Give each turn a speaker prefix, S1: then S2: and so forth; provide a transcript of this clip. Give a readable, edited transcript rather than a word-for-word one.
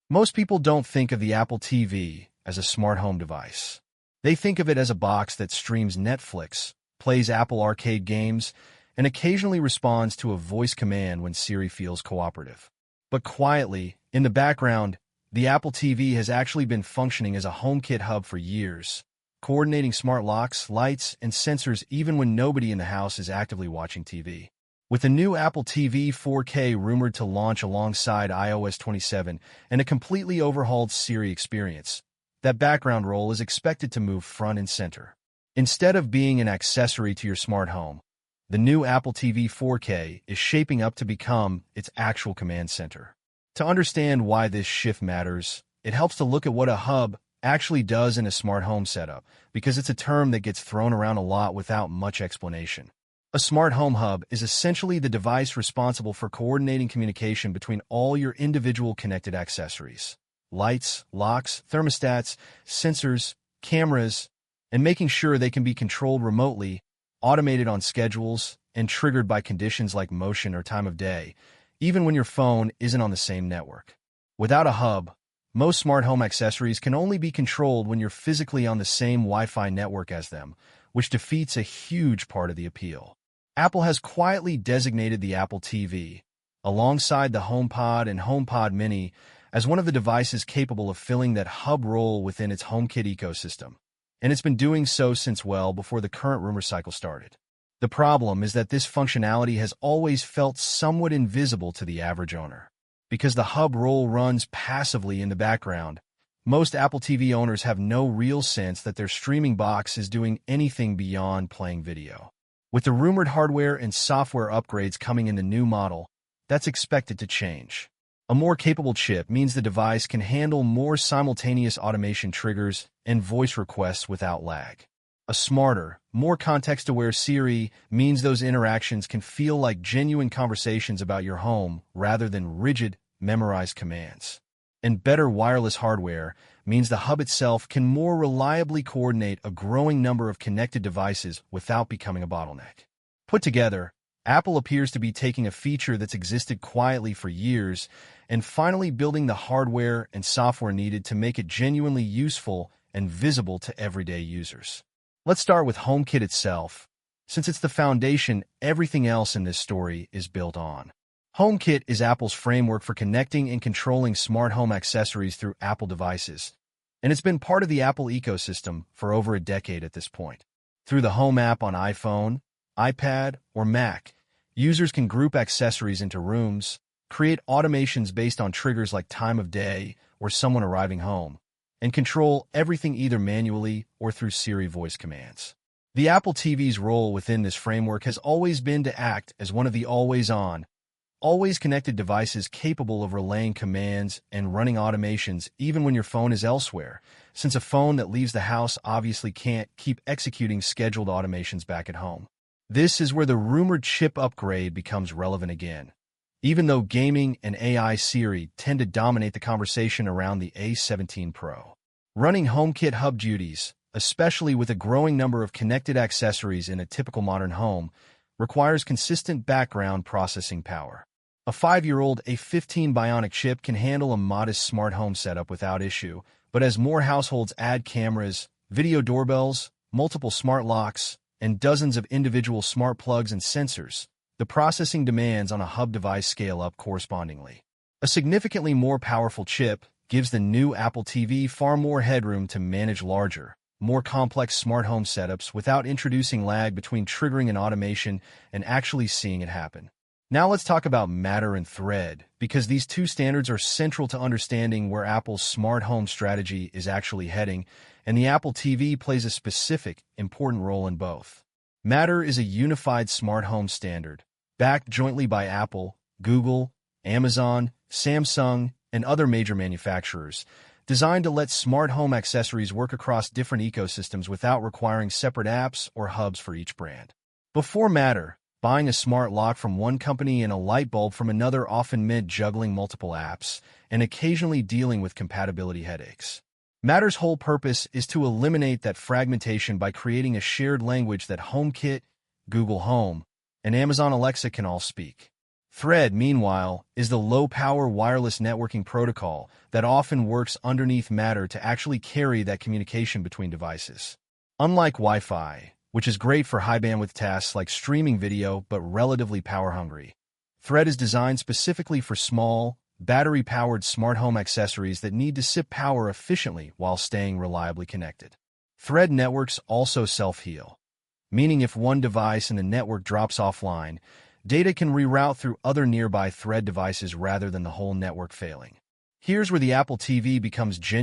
S1: Most people don't think of the Apple TV as a smart home device. They think of it as a box that streams Netflix, plays Apple Arcade games, and occasionally responds to a voice command when Siri feels cooperative. But quietly, in the background, the Apple TV has actually been functioning as a HomeKit hub for years, coordinating smart locks, lights, and sensors even when nobody in the house is actively watching TV. With the new Apple TV 4K rumored to launch alongside iOS 27 and a completely overhauled Siri experience, that background role is expected to move front and center. Instead of being an accessory to your smart home, the new Apple TV 4K is shaping up to become its actual command center. To understand why this shift matters, it helps to look at what a hub actually does in a smart home setup, because it's a term that gets thrown around a lot without much explanation. A smart home hub is essentially the device responsible for coordinating communication between all your individual connected accessories: lights, locks, thermostats, sensors, cameras, and making sure they can be controlled remotely, automated on schedules, and triggered by conditions like motion or time of day, even when your phone isn't on the same network. Without a hub, most smart home accessories can only be controlled when you're physically on the same Wi-Fi network as them, which defeats a huge part of the appeal. Apple has quietly designated the Apple TV, alongside the HomePod and HomePod Mini, as one of the devices capable of filling that hub role within its HomeKit ecosystem. And it's been doing so since well before the current rumor cycle started. The problem is that this functionality has always felt somewhat invisible to the average owner. Because the hub role runs passively in the background, most Apple TV owners have no real sense that their streaming box is doing anything beyond playing video. With the rumored hardware and software upgrades coming in the new model, that's expected to change. A more capable chip means the device can handle more simultaneous automation triggers and voice requests without lag. A smarter, more context-aware Siri means those interactions can feel like genuine conversations about your home rather than rigid, memorized commands. And better wireless hardware means the hub itself can more reliably coordinate a growing number of connected devices without becoming a bottleneck. Put together, Apple appears to be taking a feature that's existed quietly for years and finally building the hardware and software needed to make it genuinely useful and visible to everyday users. Let's start with HomeKit itself, since it's the foundation everything else in this story is built on. HomeKit is Apple's framework for connecting and controlling smart home accessories through Apple devices, and it's been part of the Apple ecosystem for over a decade at this point. Through the Home app on iPhone, iPad, or Mac, users can group accessories into rooms, create automations based on triggers like time of day or someone arriving home, and control everything either manually or through Siri voice commands. The Apple TV's role within this framework has always been to act as one of the always-on, always connected devices capable of relaying commands and running automations even when your phone is elsewhere, since a phone that leaves the house obviously can't keep executing scheduled automations back at home. This is where the rumored chip upgrade becomes relevant again. Even though gaming and AI Siri tend to dominate the conversation around the A17 Pro. Running HomeKit hub duties, especially with a growing number of connected accessories in a typical modern home, requires consistent background processing power. A 5-year-old A15 Bionic chip can handle a modest smart home setup without issue, but as more households add cameras, video doorbells, multiple smart locks, and dozens of individual smart plugs and sensors, the processing demands on a hub device scale up correspondingly. A significantly more powerful chip gives the new Apple TV far more headroom to manage larger, more complex smart home setups without introducing lag between triggering an automation and actually seeing it happen. Now let's talk about Matter and Thread, because these two standards are central to understanding where Apple's smart home strategy is actually heading, and the Apple TV plays a specific, important role in both. Matter is a unified smart home standard, backed jointly by Apple, Google, Amazon, Samsung, and other major manufacturers, designed to let smart home accessories work across different ecosystems without requiring separate apps or hubs for each brand. Before Matter, buying a smart lock from one company and a light bulb from another often meant juggling multiple apps and occasionally dealing with compatibility headaches. Matter's whole purpose is to eliminate that fragmentation by creating a shared language that HomeKit, Google Home, and Amazon Alexa can all speak. Thread, meanwhile, is the low-power wireless networking protocol that often works underneath Matter to actually carry that communication between devices. Unlike Wi-Fi, which is great for high-bandwidth tasks like streaming video but relatively power-hungry, Thread is designed specifically for small, battery-powered smart home accessories that need to sip power efficiently while staying reliably connected. Thread networks also self-heal, meaning if one device in the network drops offline, data can reroute through other nearby Thread devices rather than the whole network failing. Here's where the Apple TV becomes genuinely